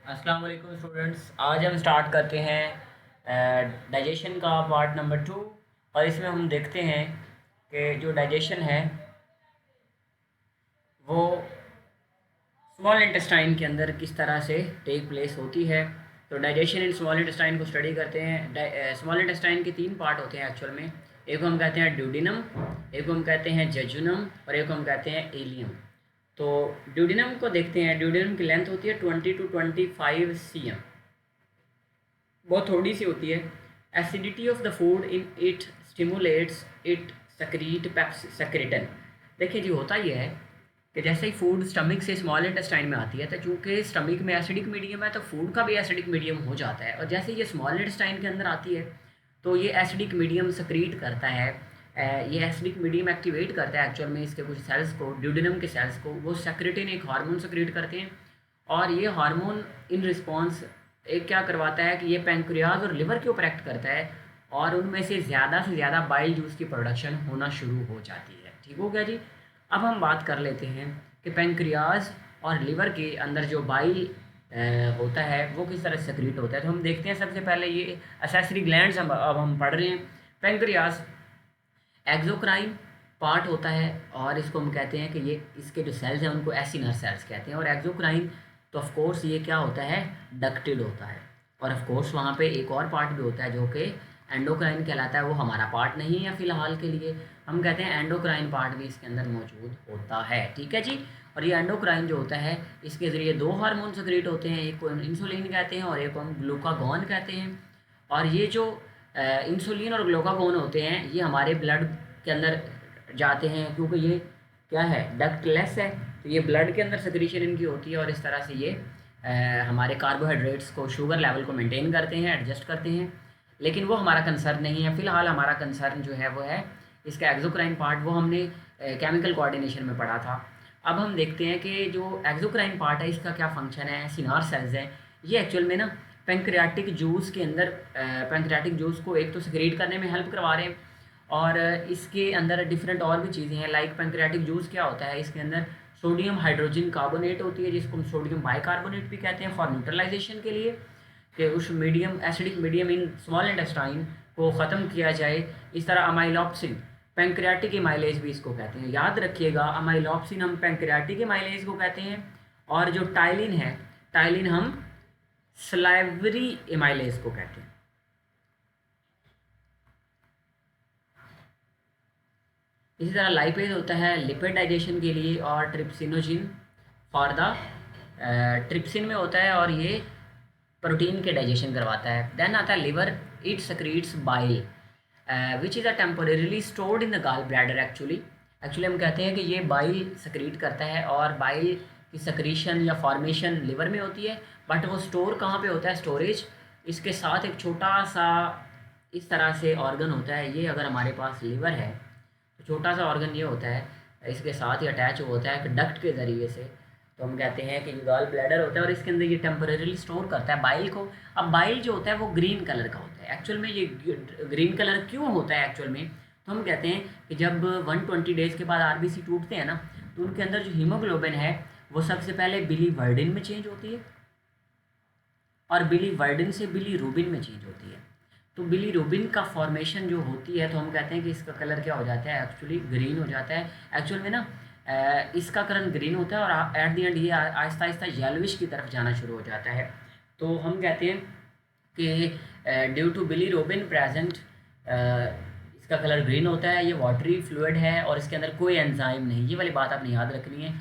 अस्सलाम वालेकुम स्टूडेंट्स। आज हम स्टार्ट करते हैं डाइजेशन का पार्ट नंबर 2। और इसमें हम देखते हैं कि जो डाइजेशन है वो स्मॉल इंटेस्टाइन के अंदर किस तरह से टेक प्लेस होती है। तो डाइजेशन इन स्मॉल इंटेस्टाइन को स्टडी करते हैं। स्मॉल इंटेस्टाइन के 3 पार्ट होते हैं एक्चुअल में। एक को हम कहते हैं ड्यूडिनम, एक को हम कहते हैं जेजुनम और एक को हम कहते हैं एलियम। तो ड्यूडिनम को देखते हैं। ड्यूडिनम की लेंथ होती है 20 to 25 cm, बहुत थोड़ी सी होती है। Acidity of the food in it stimulates it secrete secretin. देखिए जी, होता ये है कि जैसे ही फूड स्टमक से स्मॉल इंटेस्टाइन में आती है तो चूँकि स्टमक में एसिडिक मीडियम है तो फूड का भी एसिडिक मीडियम हो जाता है। और जैसे ये स्मॉल इंटेस्टाइन के अंदर आती है तो ये एसिडिक मीडियम सक्रीट करता है। ये एसिडिक मीडियम एक्टिवेट करता है एक्चुअल में इसके कुछ सेल्स को, ड्यूडेनम के सेल्स को। वो सेक्रेटिन एक हार्मोन सक्रीट करते हैं और ये हार्मोन इन रिस्पॉन्स एक क्या करवाता है कि ये पैंक्रियाज और लिवर के ऊपर एक्ट करता है और उनमें से ज़्यादा बाइल जूस की प्रोडक्शन होना शुरू हो जाती है। ठीक हो गया जी। अब हम बात कर लेते हैं कि पैंक्रियाज और लिवर के अंदर जो बाइल होता है वो किस तरह सेक्रेट होता है। तो हम देखते हैं सबसे पहले ये एसेसरी ग्लैंड्स अब हम पढ़ रहे हैं। पैंक्रियाज एक्सोक्राइन पार्ट होता है और इसको हम कहते हैं कि ये इसके जो सेल्स हैं उनको एसिनर सेल्स कहते हैं। और एक्सोक्राइन तो ऑफ कोर्स ये क्या होता है, डक्टिल होता है। और ऑफ कोर्स वहाँ पे एक और पार्ट भी होता है जो कि एंडोक्राइन कहलाता है। वो हमारा पार्ट नहीं है फ़िलहाल के लिए, हम कहते हैं एंडोक्राइन पार्ट भी इसके अंदर मौजूद होता है। ठीक है जी। और ये एंडोक्राइन जो होता है इसके ज़रिए 2 हार्मोन सेक्रेट होते हैं, एक को इंसुलिन कहते हैं और एक को हम ग्लूकागॉन कहते हैं। और ये जो इंसुलिन और ग्लूकागॉन होते हैं ये हमारे ब्लड के अंदर जाते हैं क्योंकि ये क्या है, डक्टलेस है। तो ये ब्लड के अंदर सेक्रीशन इनकी होती है और इस तरह से ये हमारे कार्बोहाइड्रेट्स को, शुगर लेवल को मेंटेन करते हैं, एडजस्ट करते हैं। लेकिन वो हमारा कंसर्न नहीं है फ़िलहाल। हमारा कंसर्न जो है वो है इसका एक्सोक्राइन पार्ट, वो हमने केमिकल कोऑर्डिनेशन में पढ़ा था। अब हम देखते हैं कि जो एक्सोक्राइन पार्ट है इसका क्या फंक्शन है। सिनार सेल्स हैं ये एक्चुअल में ना पैंक्रियाटिक जूस के अंदर पैंक्रियाटिक जूस को एक तो सेक्रेट करने में हेल्प करवा रहे हैं और इसके अंदर डिफरेंट और भी चीज़ें हैं। लाइक पैंक्रियाटिक जूस क्या होता है, इसके अंदर सोडियम हाइड्रोजन कार्बोनेट होती है जिसको हम सोडियम बाइकार्बोनेट भी कहते हैं फॉर न्यूट्रलाइजेशन के लिए, कि उस medium acidic medium in small intestine को ख़त्म किया जाए। इस तरह अमाइलॉप्सिन, पैंक्रियाटिक एमाइलेज भी इसको कहते हैं, याद रखिएगा। अमाइलॉप्सिन हम पैंक्रियाटिक एमाइलेज को कहते हैं और जो टाइलिन है, टाइलिन हम स्लाइवरी एमाइलेज को कहते हैं। इसी तरह लाइपेज होता है लिपिड डाइजेशन के लिए और ट्रिप्सिनोजिन फॉर द ट्रिप्सिन में होता है और ये प्रोटीन के डाइजेशन करवाता है। देन आता है liver, it secretes bile which is a temporarily stored in the gall bladder. Actually हम कहते हैं कि ये बाइल सक्रीट करता है और बाइल की सक्रीशन या फॉर्मेशन लिवर में होती है, बट वो स्टोर कहाँ पे होता है, स्टोरेज। इसके साथ एक छोटा सा इस तरह से ऑर्गन होता है। ये अगर हमारे पास लिवर है तो छोटा सा ऑर्गन ये होता है, इसके साथ ही अटैच होता है एक डक्ट के ज़रिए से। तो हम कहते हैं कि गॉल ब्लैडर होता है और इसके अंदर ये टेम्परेरी स्टोर करता है बाइल को। अब बाइल जो होता है वो ग्रीन कलर का होता है। एक्चुअल में ये ग्रीन कलर क्यों होता है एक्चुअल में, तो हम कहते हैं कि जब 120 डेज़ के बाद आरबीसी टूटते हैं ना तो उनके अंदर जो हीमोग्लोबिन है वो सबसे पहले बिलीवर्डिन में चेंज होती है और बिलीवर्डिन से बिलीरुबिन में चेंज होती है। तो बिलीरुबिन का फॉर्मेशन जो होती है तो हम कहते हैं कि इसका कलर क्या हो जाता है, एक्चुअली ग्रीन हो जाता है। एक्चुअल में ना इसका कलर ग्रीन होता है और एट द एंड ये आहिस्ता आहिस्ता येलोविश की तरफ जाना शुरू हो जाता है। तो हम कहते हैं कि ड्यू टू बिलीरुबिन प्रेजेंट इसका कलर ग्रीन होता है। ये वाटरी फ्लूइड है और इसके अंदर कोई एंजाइम नहीं, ये वाली बात आपने याद रखनी है।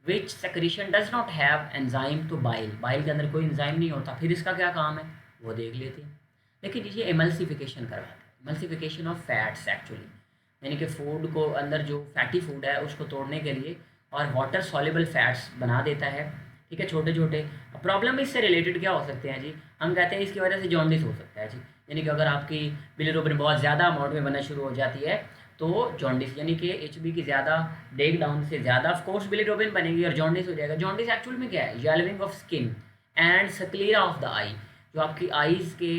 Which secretion does not have enzyme to bile, bile के अंदर कोई एंजाइम नहीं होता। फिर इसका क्या काम है वो देख लेते हैं। लेकिन ये एमल्सिफिकेशन करवाता है, एमल्सिफिकेशन ऑफ फैट्स एक्चुअली, यानी कि फूड को अंदर जो फैटी फूड है उसको तोड़ने के लिए और वाटर सॉल्युबल फैट्स बना देता है। ठीक है, छोटे छोटे। प्रॉब्लम इससे रिलेटेड क्या हो सकते हैं जी, हम कहते हैं इसकी वजह से जॉन्डिस हो सकता है जी। यानी कि अगर आपकी बिलिरुबिन बहुत ज़्यादा अमाउंट में बनना शुरू हो जाती है तो जॉन्डिस, यानी कि एचबी की ज़्यादा ब्रेक डाउन से ज़्यादा ऑफकोर्स बिलिरुबिन बनेगी और जॉन्डिस हो जाएगा। जॉन्डिस एक्चुअल में क्या है, yellowing of skin and sclera of the eye. जो आपकी आईज़ के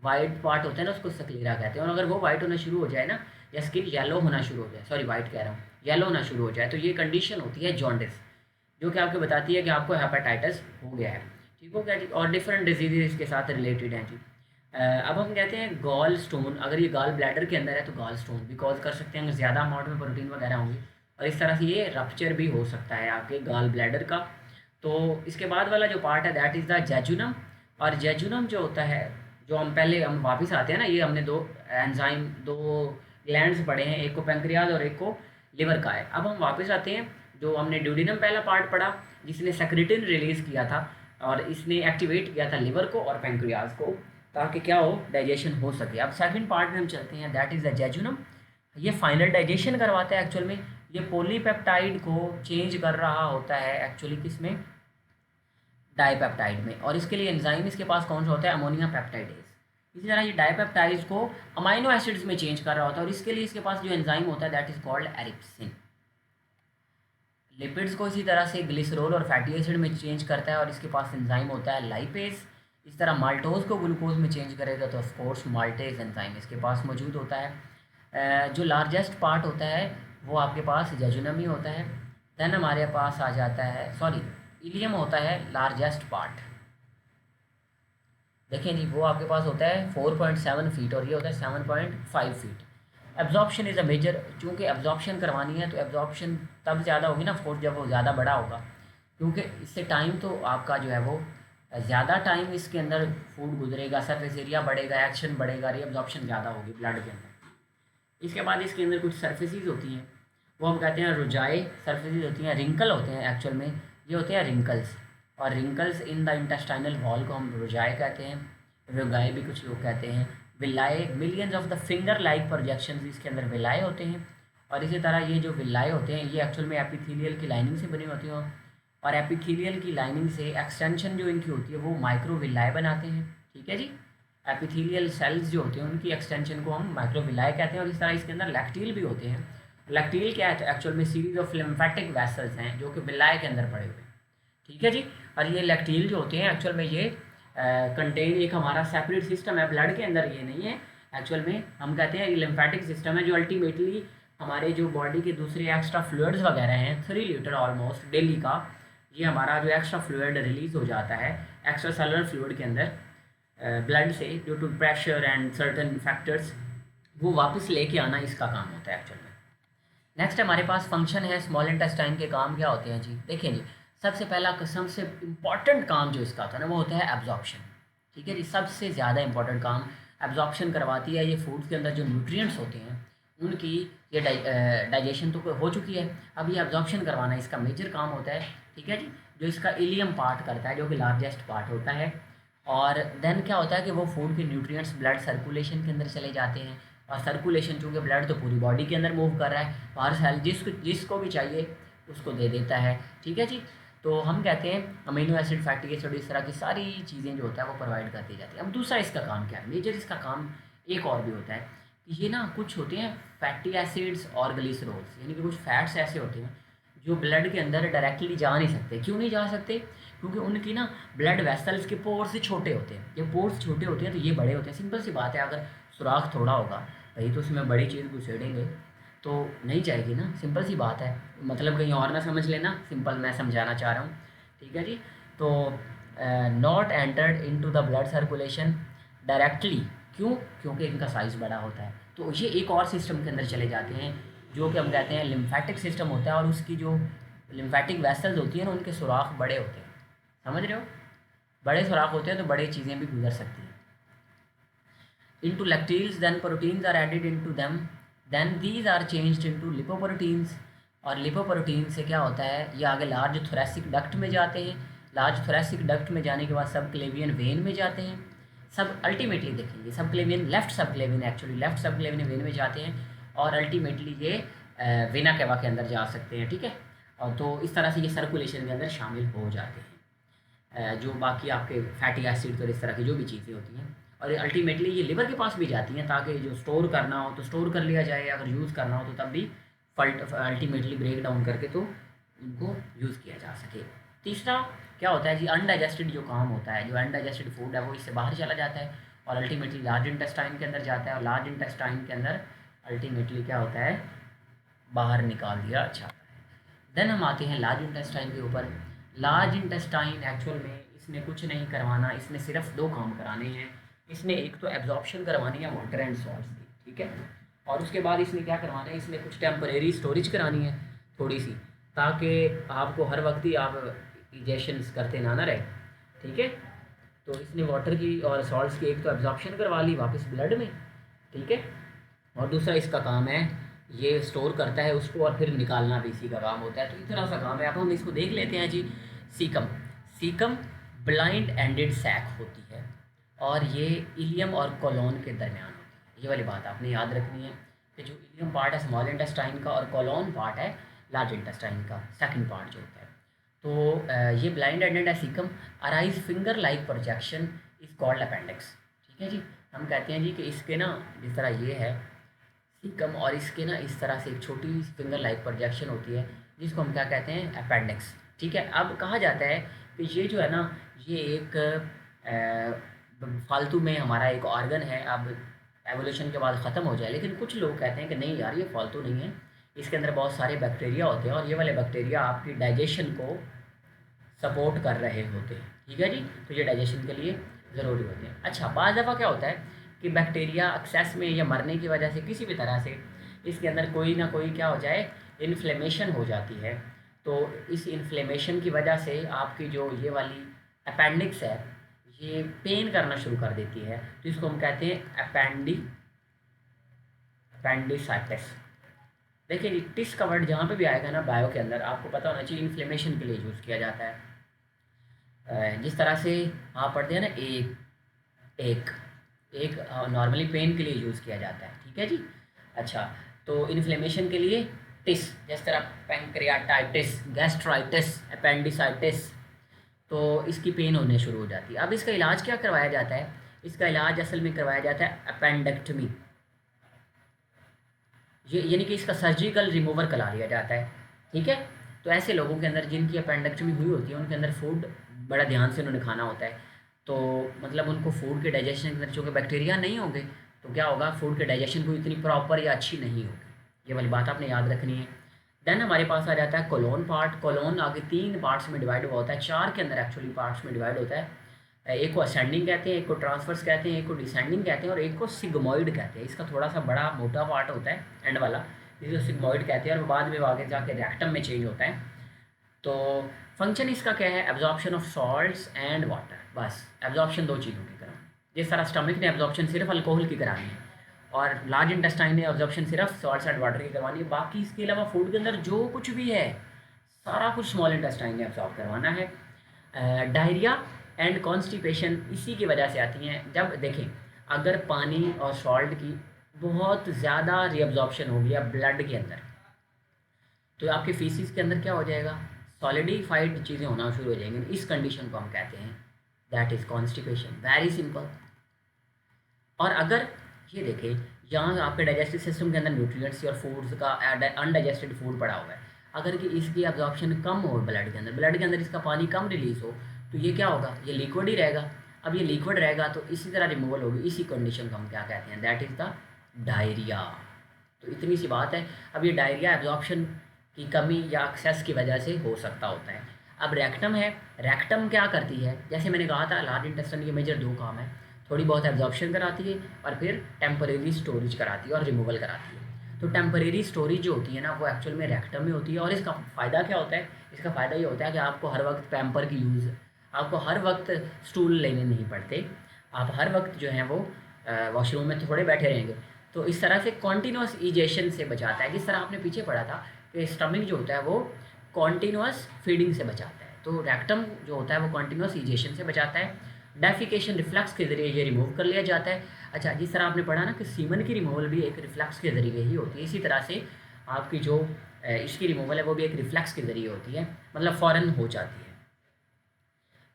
वाइट पार्ट होता है ना उसको सक्लेरा कहते हैं। और अगर वो वाइट होना शुरू हो जाए ना या स्किन येलो होना शुरू हो जाए, सॉरी वाइट कह रहा हूँ, येलो होना शुरू हो जाए, तो ये कंडीशन होती है जॉन्डिस, जो कि आपको बताती है कि आपको हेपेटाइटिस हो गया है। ठीक ठीक हो गया जी। और डिफरेंट डिजीज़ इसके साथ रिलेटेड हैं जी। अब हम कहते हैं गॉल स्टोन, अगर ये गॉल ब्लैडर के अंदर है तो गॉल स्टोन भी कॉज कर सकते हैं अगर ज़्यादा अमाउंट में प्रोटीन वगैरह होंगी, और इस तरह से ये रप्चर भी हो सकता है आपके गॉल ब्लैडर का। तो इसके बाद वाला जो पार्ट है दैट इज़ द जेजुनम। और जेजुनम जो होता है, जो हम वापस आते हैं ना, ये हमने दो एंजाइम, दो ग्लैंड्स पढ़े हैं, एक को पेंक्रियाज और एक को लिवर का है। अब हम वापस आते हैं, जो हमने ड्यूडिनम पहला पार्ट पढ़ा जिसने सेक्रेटिन रिलीज़ किया था, और इसने एक्टिवेट किया था लिवर को और पेंक्रियाज को, ताकि क्या हो, डाइजेशन हो सके। अब सेकंड पार्ट में हम चलते हैं, दैट इज़ द जेजुनम। ये फाइनल डाइजेशन करवाता है एक्चुअल में। ये पॉलीपेप्टाइड को चेंज कर रहा होता है एक्चुअली किसमें, डाइपेप्टाइड में। और इसके लिए एंजाइम इसके पास कौन सा होता है, अमोनिया पेप्टाइडेज। इसी तरह ये डाइपेप्टाइड्स को अमाइनो एसिड्स में चेंज कर रहा होता है, और इसके लिए इसके पास जो एंजाइम होता है दैट इज़ कॉल्ड एरिप्सिन। लिपिड्स को इसी तरह से ग्लिसरॉल और फैटी एसिड में चेंज करता है, और इसके पास एंजाइम होता है लाइपेज। इस तरह माल्टोज को ग्लूकोज में चेंज करेगा तो ऑफकोर्स माल्टेज एंजाइम इसके पास मौजूद होता है। जो लार्जेस्ट पार्ट होता है वो आपके पास जेजुनम ही होता है। देन हमारे पास आ जाता है, सॉरी, इलियम होता है लार्जेस्ट पार्ट। देखें जी, वो आपके पास होता है 4.7 फीट और ये होता है 7.5 feet. Absorption is a major, चूँकि एब्जॉर्प्शन करवानी है तो एब्जॉर्प्शन तब ज़्यादा होगी ना ऑफकोर्स जब वो ज़्यादा बड़ा होगा, क्योंकि इससे टाइम तो आपका जो है वो ज़्यादा टाइम इसके अंदर फूड गुजरेगा, सरफेस एरिया बढ़ेगा, एक्शन बढ़ेगा, रीअब्जॉर्प्शन ज़्यादा होगी ब्लड के अंदर। इसके बाद इसके अंदर कुछ सर्फेसिस होती हैं, वो हम कहते हैं रुजाई सर्फेसिस होती हैं, रिंकल होते हैं एक्चुअल में, ये होते हैं रिंकल्स। और wrinkles in the intestinal wall को हम रुजाई कहते हैं, रुगाई भी कुछ लोग कहते हैं। Villi, millions of the finger like projections इसके अंदर विलाए होते हैं। और इसी तरह ये जो विलाए होते हैं ये एक्चुअल में एपिथेलियल की लाइनिंग से बनी होती हैं, और एपिथेलियल की लाइनिंग से एक्सटेंशन जो इनकी होती है वो माइक्रोविलाए बनाते हैं। ठीक है जी, एपिथेलियल सेल्स जो होते हैं उनकी एक्सटेंशन को हम माइक्रोविलाए कहते हैं। और इस तरह इसके अंदर लैक्टील भी होते हैं। लैक्टील क्या है, एक्चुअल में सीरीज ऑफ लिम्फेटिक वेसल्स हैं जो कि विलाए के अंदर पड़े हुए हैं। ठीक है जी। और ये लैक्टील जो होते हैं एक्चुअल में ये कंटेन एक हमारा सेपरेट सिस्टम है ब्लड के अंदर, ये नहीं है एक्चुअल में, हम कहते हैं ये लिम्फेटिक सिस्टम है जो अल्टीमेटली हमारे जो बॉडी के दूसरे एक्स्ट्रा फ्लूइड्स वगैरह हैं 3 लीटर ऑलमोस्ट डेली का, ये हमारा जो एक्स्ट्रा फ्लूइड रिलीज़ हो जाता है एक्स्ट्रा सेलुलर फ्लूइड के अंदर ब्लड से due to pressure and certain factors, वो वापस लेके आना इसका काम होता है एक्चुअल में। नेक्स्ट हमारे पास फंक्शन है स्मॉल इंटेस्टाइन के काम क्या होते हैं जी। देखिए जी, सबसे पहला सबसे इम्पॉर्टेंट काम जो इसका होता है ना वो होता है एब्जॉर्प्शन। ठीक है जी, सबसे ज़्यादा इंपॉर्टेंट काम एब्जॉर्प्शन करवाती है। ये फूड्स के अंदर जो न्यूट्रिएंट्स होते हैं उनकी ये डाइजेशन तो हो चुकी है, अब ये एब्जॉर्प्शन करवाना इसका मेजर काम होता है। ठीक है जी, जो इसका इलियम पार्ट करता है जो कि लार्जेस्ट पार्ट होता है। और देन क्या होता है कि वो फूड के न्यूट्रिएंट्स ब्लड सर्कुलेशन के अंदर चले जाते हैं, और सर्कुलेशन चूँकि ब्लड तो पूरी बॉडी के अंदर मूव कर रहा है, हर सेल जिसको भी चाहिए उसको दे देता है। ठीक है जी, तो हम कहते हैं अमीनो एसिड, फैटी एसिड, इस तरह की सारी चीज़ें जो होता है वो प्रोवाइड कर दी जाती है। अब दूसरा इसका काम क्या है, मेजर इसका काम एक और भी होता है कि ये ना कुछ होते हैं फैटी एसिड्स और ग्लिसरॉल्स, यानी कि कुछ फैट्स ऐसे होते हैं जो ब्लड के अंदर डायरेक्टली जा नहीं सकते। क्यों नहीं जा सकते, क्योंकि उनकी ना ब्लड वेसल्स के पोर्स छोटे होते हैं। जब पोर्स छोटे होते हैं तो ये बड़े होते हैं। सिंपल सी बात है, अगर सुराख थोड़ा होगा भाई तो उसमें बड़ी चीज़ घुसेड़ेंगे तो नहीं जाएगी ना, सिंपल सी बात है। मतलब कहीं और ना समझ लेना, सिंपल मैं समझाना चाह रहा हूँ। ठीक है जी, तो not entered into the blood circulation directly, क्यों, क्योंकि इनका साइज़ बड़ा होता है। तो ये एक और सिस्टम के अंदर चले जाते हैं जो कि हम कहते हैं लिम्फेटिक सिस्टम होता है, और उसकी जो लिम्फेटिक वेसल्स होती हैं ना उनके सुराख बड़े होते हैं। समझ रहे हो, बड़े सुराख होते हैं तो बड़ी चीज़ें भी गुजर सकती हैं। into lacteals, then proteins are added into them, then these are changed into lipoproteins। और लिपोप्रोटीन से क्या होता है, ये आगे लार्ज थोरेसिक डक्ट में जाते हैं। लार्ज थोरेसिक डक्ट में जाने के बाद सब क्लेवियन वेन में जाते हैं। सब अल्टीमेटली देखेंगे सब क्लेवियन, लेफ्ट सब क्लेवियन, एक्चुअली लेफ्ट सब क्लेवियन वेन में जाते हैं, और अल्टीमेटली ये वेना केवा के अंदर जा सकते हैं। ठीक है, और तो इस तरह से ये सर्कुलेशन के अंदर शामिल हो जाते हैं, जो बाकी आपके फैटी एसिड और इस तरह की जो भी चीज़ें होती हैं। और अल्टीमेटली ये लिवर के पास भी जाती हैं ताकि जो स्टोर करना हो तो स्टोर कर लिया जाए, अगर यूज़ करना हो तो तब भी अल्टीमेटली ब्रेक डाउन करके तो उनको यूज़ किया जा सके। तीसरा क्या होता है जी, अनडाइजेस्टेड जो काम होता है, जो अनडाइजेस्टेड फूड है वो इससे बाहर चला जाता है और अल्टीमेटली लार्ज इंटेस्टाइन के अंदर जाता है, और लार्ज इंटेस्टाइन के अंदर अल्टीमेटली क्या होता है, बाहर निकाल दिया जाता है। देन हम आते हैं लार्ज इंटेस्टाइन के ऊपर। लार्ज इंटेस्टाइन एक्चुअल में इसने कुछ नहीं करवाना, इसने सिर्फ 2 काम कराने हैं। इसने एक तो एब्जॉर्प्शन करवानी है वाटर एंड सॉल्ट्स की, ठीक है, और उसके बाद इसने क्या करवाना है, इसने कुछ टेम्परेरी स्टोरेज करानी है थोड़ी सी, ताकि आपको हर वक्त ही आप इजेशंस करते ना रहे, ठीक है। तो इसने वाटर की और सॉल्ट्स की एक तो एब्जॉर्प्शन करवा ली वापस ब्लड में, ठीक है, और दूसरा इसका काम है ये स्टोर करता है उसको और फिर निकालना भी इसी का काम होता है। तो इतना सा काम है। अब हम इसको देख लेते हैं जी। Caecum, caecum blind ended sac होती है और ये इलियम और कोलोन के दरमियान होती है। ये वाली बात आपने याद रखनी है कि जो इलियम पार्ट है स्मॉल इंटेस्टाइन का और कोलोन पार्ट है लार्ज इंटेस्टाइन का सेकंड पार्ट जो होता है। तो ये ब्लाइंड एंडेड है caecum. Arise finger like projection is called appendix, ठीक है जी। हम कहते हैं जी कि इसके ना जिस तरह ये है सीकम और इसके ना इस तरह से एक छोटी फिंगर लाइक प्रोजेक्शन होती है जिसको हम क्या कहते हैं, अपेंडिक्स, ठीक है। अब कहा जाता है कि ये जो है ना ये एक फालतू में हमारा एक ऑर्गन है, अब एवोल्यूशन के बाद ख़त्म हो जाए, लेकिन कुछ लोग कहते हैं कि नहीं यार ये फालतू नहीं है, इसके अंदर बहुत सारे बैक्टीरिया होते हैं और ये वाले बैक्टीरिया आपकी डाइजेशन को सपोर्ट कर रहे होते हैं, ठीक है जी। तो ये डाइजेशन के लिए ज़रूरी होते हैं। अच्छा, बाज़ दफ़ा क्या होता है कि बैक्टीरिया एक्सेस में या मरने की वजह से किसी भी तरह से इसके अंदर कोई ना कोई क्या हो जाए, इन्फ्लेमेशन हो जाती है। तो इस इन्फ्लेमेशन की वजह से आपकी जो ये वाली अपेंडिक्स है ये पेन करना शुरू कर देती है, तो इसको हम कहते हैं अपेंडिसाइटिस। देखिए जी, टिस का वर्ड जहाँ पे भी आएगा ना बायो के अंदर आपको पता होना चाहिए इन्फ्लेमेशन के लिए यूज़ किया जाता है। जिस तरह से आप पढ़ते हैं ना एक एक नॉर्मली पेन के लिए यूज़ किया जाता है, ठीक है जी। अच्छा, तो इन्फ्लेमेशन के लिए टिस, जिस तरह पैंक्रियाटाइटिस, गैस्ट्राइटिस, अपेंडिसाइटिस, तो इसकी पेन होने शुरू हो जाती है। अब इसका इलाज क्या करवाया जाता है, इसका इलाज असल में करवाया जाता है अपेंडेक्टमी, ये यानी कि इसका सर्जिकल रिमूवर करा लिया जाता है, ठीक है। तो ऐसे लोगों के अंदर जिनकी अपेंडेक्टमी हुई होती है उनके अंदर फूड बड़ा ध्यान से उन्होंने खाना होता है, तो मतलब उनको फूड के डाइजेशन के अंदर चूँकि बैक्टीरिया नहीं होंगे तो क्या होगा, फूड के डाइजेशन को इतनी प्रॉपर या अच्छी नहीं होगी। ये वाली बात आपने याद रखनी है। देन हमारे पास आ जाता है कोलोन पार्ट। कोलोन आगे 3 पार्ट्स में डिवाइड हुआ होता है, 4 के अंदर एक्चुअली पार्ट्स में डिवाइड होता है। एक को असेंडिंग कहते हैं, एक को ट्रांसवर्स कहते हैं, एक को डिसेंडिंग कहते हैं और एक को सिग्मोइड कहते हैं। इसका थोड़ा सा बड़ा मोटा पार्ट होता है एंड वाला, जिसको सिग्मोइड कहते हैं और बाद में आगे जाके रेक्टम में चेंज होता है। तो फंक्शन इसका क्या है, absorption of salts and water, बस एब्जॉर्प्शन 2 चीज़ों की करानी। जिस तरह स्टमक ने एब्जॉर्प्शन सिर्फ अल्कोहल की करानी है और लार्ज इंटेस्टाइन ने एब्जॉर्प्शन सिर्फ सॉल्ट्स एंड वाटर की करवानी है, बाकी इसके अलावा फूड के अंदर जो कुछ भी है सारा कुछ स्मॉल इंटेस्टाइन ने एब्जॉर्ब करवाना है। डायरिया एंड कॉन्स्टिपेशन इसी की वजह से आती हैं। जब देखें अगर पानी और सॉल्ट की बहुत ज़्यादा रीअब्जॉर्प्शन हो गया ब्लड के अंदर तो आपके फीसिस के अंदर क्या हो जाएगा, सॉलिडिफाइड चीज़ें होना शुरू हो जाएंगी। इस कंडीशन को हम कहते हैं that is constipation, very simple. और अगर ये देखें यहाँ आपके डाइजेस्टिव सिस्टम के अंदर न्यूट्रिएंट्स और फूड्स का अनडाइजेस्टेड फूड पड़ा हुआ है, अगर कि इसकी एब्जॉर्प्शन कम हो ब्लड के अंदर इसका पानी कम रिलीज़ हो तो ये क्या होगा, ये लिक्विड ही रहेगा। अब ये लिक्विड रहेगा तो इसी तरह रिमूवल होगी। इसी कंडीशन को हम क्या कहते हैं, दैट इज़ द डायरिया। तो इतनी सी बात है। अब ये डायरिया एब्जॉर्प्शन की कमी या एक्सेस की वजह से हो सकता होता है। अब रेक्टम है, रेक्टम क्या करती है, जैसे मैंने कहा था लार्ज इंटेस्टाइन के मेजर 2 काम है, थोड़ी बहुत एब्जॉर्प्शन कराती है और फिर टेम्परेरी स्टोरेज कराती है और रिमूवल कराती है। तो टेम्परेरी स्टोरेज जो होती है ना वो एक्चुअल में रेक्टम में होती है। और इसका फ़ायदा क्या होता है, इसका फ़ायदा ये होता है कि आपको हर वक्त पैम्पर की यूज़, आपको हर वक्त स्टूल लेने नहीं पड़ते, आप हर वक्त जो है वो वॉशरूम में थोड़े बैठे रहेंगे। तो इस तरह से कॉन्टीन्यूस इजेशन से बचाता है। जिस तरह आपने पीछे पढ़ा था कि स्टमक जो होता है वो कॉन्टीन्यूस फीडिंग से बचाता है, तो रेक्टम जो होता है वो कॉन्टीन्यूस इजेशन से बचाता है। डेफिकेशन रिफ्लक्स के ज़रिए ये रिमूव कर लिया जाता है। अच्छा, जिस तरह आपने पढ़ा ना कि सीमन की रिमूवल भी एक रिफ्लक्स के ज़रिए ही होती है, इसी तरह से आपकी जो इसकी रिमूवल है वो भी एक रिफ्लक्स के ज़रिए होती है, मतलब फ़ौरन हो जाती है।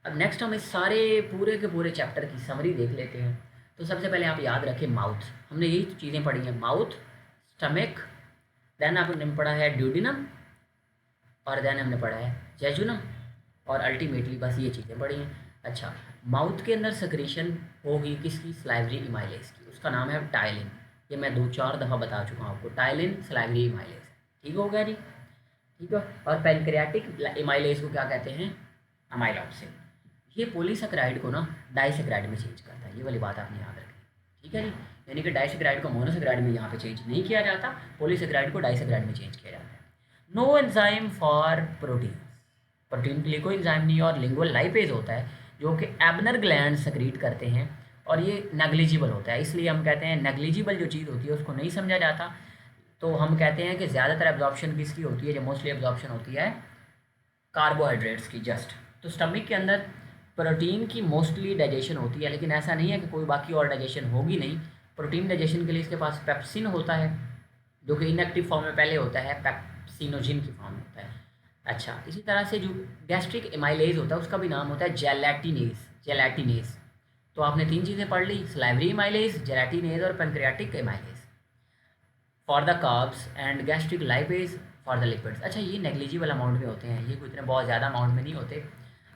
अब नेक्स्ट हम इस सारे पूरे के पूरे चैप्टर की समरी देख लेते हैं। तो सबसे पहले आप याद रखें माउथ, हमने यही चीज़ें पढ़ी हैं, माउथ, स्टमक, देन आपने पढ़ा है ड्यूडिनम और देन हमने पढ़ा है जेजुनम और अल्टीमेटली बस ये चीज़ें पढ़ी हैं। अच्छा, माउथ के अंदर सेक्रेशन होगी किसकी, सलाइवरी इमाइलेज की, उसका नाम है टाइलिन। ये मैं 2-4 दफ़ा बता चुका हूँ आपको, टाइलिन सलाइवरी इमाइलेज, ठीक हो गया जी, ठीक है। और पैनक्रियाटिक इमाइलेज को क्या कहते हैं, अमाइलॉक्सिन। ये पॉलीसेकेराइड को ना डाइसेकेराइड में चेंज करता है, ये वाली बात आपने याद रखनी, ठीक है जी। यानी कि डाइसेकेराइड को मोनोसेकेराइड में यहाँ पे चेंज नहीं किया जाता, पॉलीसेकेराइड को डाइसेकेराइड में चेंज किया जाता है। No enzyme for protein, protein के लिए कोई एंजाइम नहीं है। और लिंगुअल लाइपेज होता है जो कि एबनर ग्लैंड सेक्रीट करते हैं, और ये नेग्लिजिबल होता है, इसलिए हम कहते हैं नेग्लिजिबल जो चीज़ होती है उसको नहीं समझा जाता। तो हम कहते हैं कि ज़्यादातर एब्जॉर्प्शन किसकी होती है, जो मोस्टली एब्जॉर्प्शन होती है कार्बोहाइड्रेट्स की जस्ट। तो स्टमक के अंदर प्रोटीन की मोस्टली डाइजेशन होती है, लेकिन ऐसा नहीं है कि कोई बाकी और डाइजेशन होगी नहीं। प्रोटीन डाइजेशन के लिए इसके पास पेप्सिन होता है, जो कि इनएक्टिव फॉर्म में पहले होता है, पेप्सिनोजिन की फॉर्म में होता है। अच्छा, इसी तरह से जो गैस्ट्रिक एमाइलेज होता है उसका भी नाम होता है जेलेटिनेज, जेलेटिनेज। तो आपने तीन चीज़ें पढ़ ली, सलाइवरी एमाइलेज, जेलेटिनेज और pancreatic amylase for the carbs and gastric lipase for the lipids. अच्छा, ये नेग्लिजिबल अमाउंट में होते हैं, ये कोई इतने बहुत ज़्यादा अमाउंट में नहीं होते,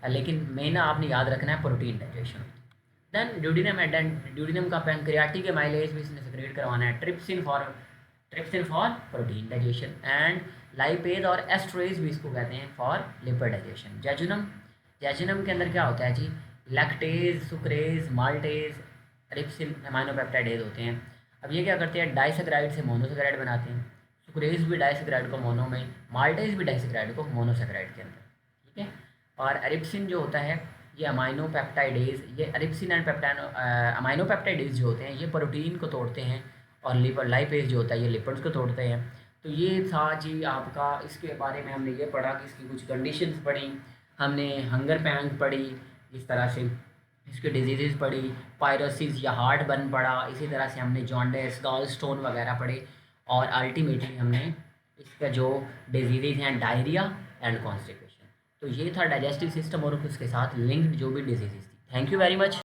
लेकिन मेन आपने याद रखना है protein digestion. Then duodenum, duodenum का पैंक्रियाटिक एमाइलेज भी इसने सेक्रेट करवाना है, trypsin for protein digestion, and lipase और एस्ट्रेज भी इसको कहते हैं for lipid digestion. Jejunum, jejunum के अंदर क्या होता है जी, lactase, sucrase, maltase, erepsin aminopeptidase होते हैं। अब ये क्या करते हैं, डाइसेकेराइड से मोनोसेकेराइड बनाते हैं, सुक्रेज भी डाइसेकेराइड को मोनो में, माल्टेज भी डाइसेकेराइड को मोनोसेकेराइड के अंदर, ठीक है। और एरिप्सिन जो होता है ये अमाइनोपेप्टाइडेज, ये एरिप्सिन एंड अमाइनोपेप्टाइडेज जो होते हैं ये प्रोटीन को तोड़ते हैं, और लिपर लाइपेज जो होता है ये लिपिड्स को तोड़ते हैं। तो ये था जी आपका, इसके बारे में हमने ये पढ़ा कि इसकी कुछ कंडीशंस पढ़ी, हमने हंगर पैंग पढ़ी, इस तरह से इसके डिजीज़ पढ़ी, पायरोसिस या हार्ट बर्न पढ़ा, इसी तरह से हमने जॉन्डिस, गॉल स्टोन वगैरह पढ़े, और अल्टीमेटली हमने इसका जो डिजीज़ हैं डायरिया एंड कॉन्स्टिपेशन। तो ये था डाइजेस्टिव सिस्टम और उसके साथ लिंक्ड जो भी डिजीज़ थी। Thank you very much.